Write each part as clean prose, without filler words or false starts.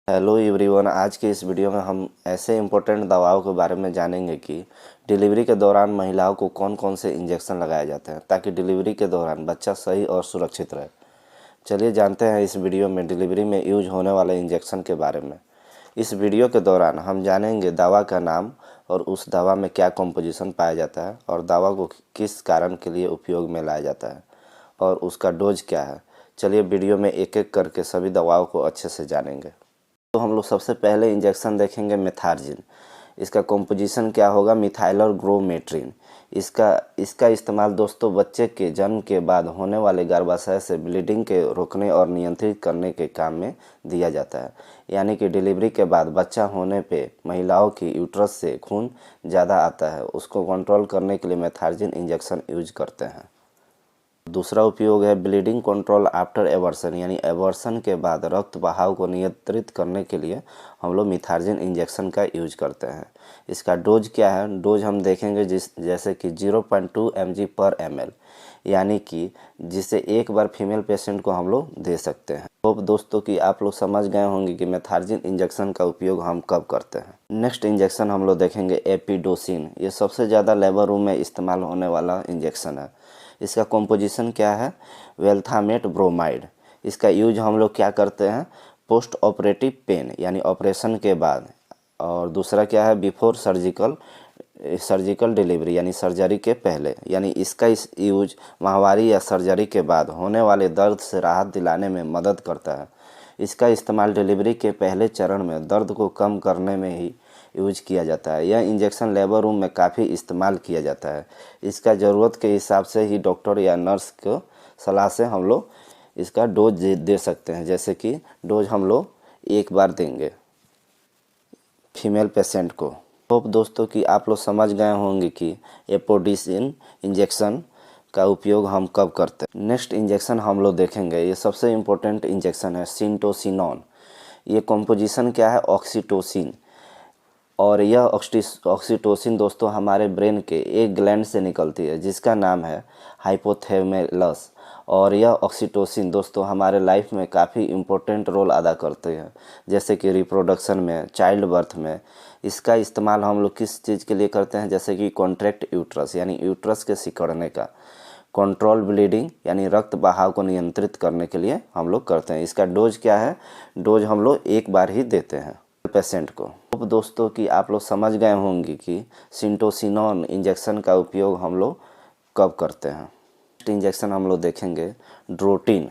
Hello everyone. आज के इस वीडियो में हम ऐसे इम्पोर्टेंट दवाओं के बारे में जानेंगे कि डिलीवरी के दौरान महिलाओं को कौन कौन से इंजेक्शन लगाए जाते हैं ताकि डिलीवरी के दौरान बच्चा सही और सुरक्षित रहे। चलिए जानते हैं इस वीडियो में डिलीवरी में यूज होने वाले इंजेक्शन के बारे में। इस वीडियो के दौरान हम जानेंगे दवा का नाम और उस दवा में क्या कॉम्पोजिशन पाया जाता है और दवा को किस कारण के लिए उपयोग में लाया जाता है और उसका डोज क्या है। चलिए वीडियो में एक एक करके सभी दवाओं को अच्छे से जानेंगे। तो हम लोग सबसे पहले इंजेक्शन देखेंगे मेथार्जिन। इसका कॉम्पोजिशन क्या होगा, मिथाइलर ग्रोमेट्रिन। इसका इस्तेमाल दोस्तों बच्चे के जन्म के बाद होने वाले गर्भाशय से ब्लीडिंग के रोकने और नियंत्रित करने के काम में दिया जाता है। यानी कि डिलीवरी के बाद बच्चा होने पे महिलाओं की यूट्रस से खून ज़्यादा आता है, उसको कंट्रोल करने के लिए मेथार्जिन इंजेक्शन यूज करते हैं। दूसरा उपयोग है ब्लीडिंग कंट्रोल आफ्टर एवर्सन, यानी एवर्सन के बाद रक्त बहाव को नियंत्रित करने के लिए हम लोग मिथार्जिन इंजेक्शन का यूज करते हैं। इसका डोज क्या है, डोज हम देखेंगे जैसे कि 0.2 mg पर ml, यानी कि जिसे एक बार फीमेल पेशेंट को हम लोग दे सकते हैं। होप दोस्तों कि आप लोग समझ गए होंगे कि मेथार्जिन इंजेक्शन का उपयोग हम कब करते हैं। नेक्स्ट इंजेक्शन हम लोग देखेंगे एपिडोसिन। ये सबसे ज़्यादा लेबर रूम में इस्तेमाल होने वाला इंजेक्शन है। इसका कॉम्पोजिशन क्या है, वेल्थामेट ब्रोमाइड। इसका यूज हम लोग क्या करते हैं, पोस्ट ऑपरेटिव पेन यानी ऑपरेशन के बाद। और दूसरा क्या है, बिफोर सर्जिकल डिलीवरी यानी सर्जरी के पहले। यानी इसका यूज माहवारी या सर्जरी के बाद होने वाले दर्द से राहत दिलाने में मदद करता है। इसका इस्तेमाल डिलीवरी के पहले चरण में दर्द को कम करने में ही यूज किया जाता है। यह इंजेक्शन लेबर रूम में काफ़ी इस्तेमाल किया जाता है। इसका ज़रूरत के हिसाब से ही डॉक्टर या नर्स को सलाह से हम लोग इसका डोज दे सकते हैं। जैसे कि डोज हम लोग एक बार देंगे फीमेल पेशेंट को। होप दोस्तों कि आप लोग समझ गए होंगे कि एपोडिसिन इंजेक्शन का उपयोग हम कब करते हैं। नेक्स्ट इंजेक्शन हम लोग देखेंगे, ये सबसे इम्पोर्टेंट इंजेक्शन है सिंटोसिनॉन। ये कॉम्पोजिशन क्या है, ऑक्सीटोसिन। और यह ऑक्सीटोसिन दोस्तों हमारे ब्रेन के एक ग्लैंड से निकलती है जिसका नाम है हाइपोथैलेमस। और यह ऑक्सीटोसिन दोस्तों हमारे लाइफ में काफ़ी इम्पोर्टेंट रोल अदा करते हैं, जैसे कि रिप्रोडक्शन में, चाइल्ड बर्थ में। इसका इस्तेमाल हम लोग किस चीज़ के लिए करते हैं, जैसे कि कॉन्ट्रैक्ट यूट्रस यानी यूट्रस के सिकुड़ने का, कंट्रोल ब्लीडिंग यानी रक्त बहाव को नियंत्रित करने के लिए हम लोग करते हैं। इसका डोज क्या है, डोज हम लोग एक बार ही देते हैं पेशेंट को। अब दोस्तों कि आप लोग समझ गए होंगे कि सिंटोसिनॉन इंजेक्शन का उपयोग हम लोग कब करते हैं। नेक्स्ट इंजेक्शन हम लोग देखेंगे ड्रोटिन।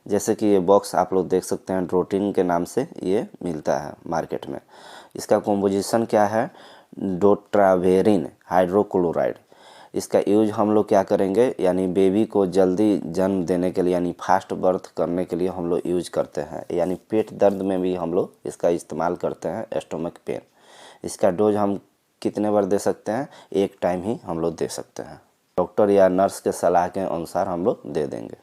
जैसे कि ये बॉक्स आप लोग देख सकते हैं, ड्रोटिन के नाम से ये मिलता है मार्केट में। इसका कॉम्पोजिशन क्या है, डोट्रावेरिन हाइड्रोक्लोराइड। इसका यूज हम लोग क्या करेंगे, यानी बेबी को जल्दी जन्म देने के लिए यानी फास्ट बर्थ करने के लिए हम लोग यूज करते हैं। यानी पेट दर्द में भी हम लोग इसका इस्तेमाल करते हैं, स्टोमक पेन। इसका डोज हम कितने बार दे सकते हैं, एक टाइम ही हम लोग दे सकते हैं। डॉक्टर या नर्स के सलाह के अनुसार हम लोग दे देंगे।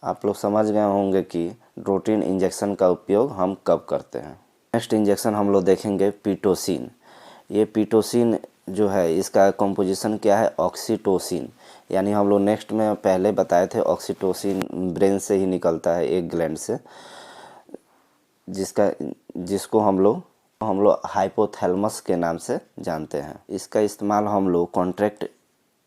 आप लोग समझ गए होंगे कि ड्रोटिन इंजेक्शन का उपयोग हम कब करते हैं। नेक्स्ट इंजेक्शन हम लोग देखेंगे पीटोसिन। ये पीटोसिन जो है इसका कॉम्पोजिशन क्या है, ऑक्सीटोसिन। यानी हम लोग नेक्स्ट में पहले बताए थे ऑक्सीटोसिन ब्रेन से ही निकलता है, एक ग्लैंड से, जिसको हम लोग हाइपोथैलेमस के नाम से जानते हैं। इसका इस्तेमाल हम लोग कॉन्ट्रैक्ट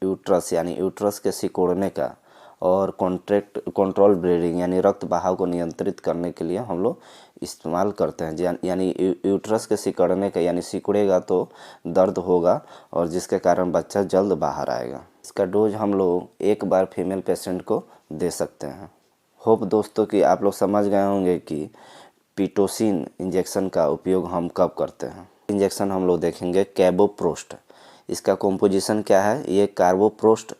यूट्रस यानी यूट्रस के सिकुड़ने का और कंट्रोल ब्लीडिंग यानी रक्त बहाव को नियंत्रित करने के लिए हम लोग इस्तेमाल करते हैं। यानी यूट्रस के सिकुड़ने का, यानी सिकुड़ेगा तो दर्द होगा और जिसके कारण बच्चा जल्द बाहर आएगा। इसका डोज हम लोग एक बार फीमेल पेशेंट को दे सकते हैं। होप दोस्तों कि आप लोग समझ गए होंगे कि पीटोसिन इंजेक्शन का उपयोग हम कब करते हैं। इंजेक्शन हम लोग देखेंगे कैबोप्रोस्ट। इसका कॉम्पोजिशन क्या है, ये कार्बोप्रोस्ट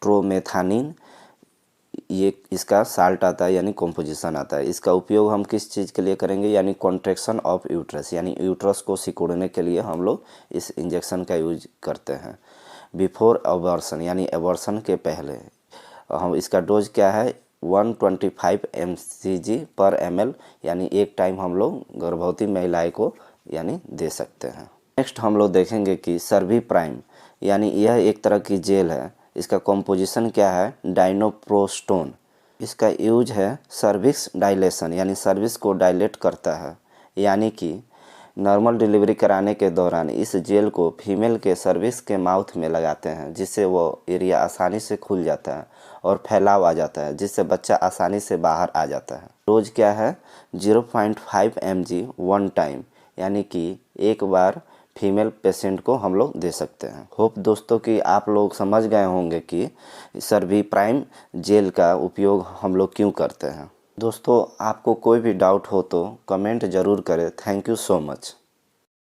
ट्रोमेथानिन, ये इसका साल्ट आता है यानी कॉम्पोजिशन आता है। इसका उपयोग हम किस चीज़ के लिए करेंगे, यानी कॉन्ट्रैक्शन ऑफ यूट्रस यानी यूट्रस को सिकुड़ने के लिए हम लोग इस इंजेक्शन का यूज करते हैं। बिफोर एबॉर्शन यानी एबॉर्शन के पहले। हम इसका डोज क्या है, 125 mcg पर ml, यानी एक टाइम हम लोग गर्भवती महिलाएं को यानी दे सकते हैं। नेक्स्ट हम लोग देखेंगे कि सर्वी प्राइम, यानी यह एक तरह की जेल है। इसका कॉम्पोजिशन क्या है, डाइनोप्रोस्टोन। इसका यूज है सर्विक्स डायलेशन यानी सर्विक्स को डायलेट करता है। यानी कि नॉर्मल डिलीवरी कराने के दौरान इस जेल को फीमेल के सर्विस के माउथ में लगाते हैं, जिससे वो एरिया आसानी से खुल जाता है और फैलाव आ जाता है, जिससे बच्चा आसानी से बाहर आ जाता है। डोज क्या है? 0.5 mg वन टाइम, यानी कि एक बार फीमेल पेशेंट को हम लोग दे सकते हैं। होप दोस्तों कि आप लोग समझ गए होंगे कि सर्वी प्राइम जेल का उपयोग हम लोग क्यों करते हैं। दोस्तों, आपको कोई भी डाउट हो तो कमेंट ज़रूर करें। Thank you so much.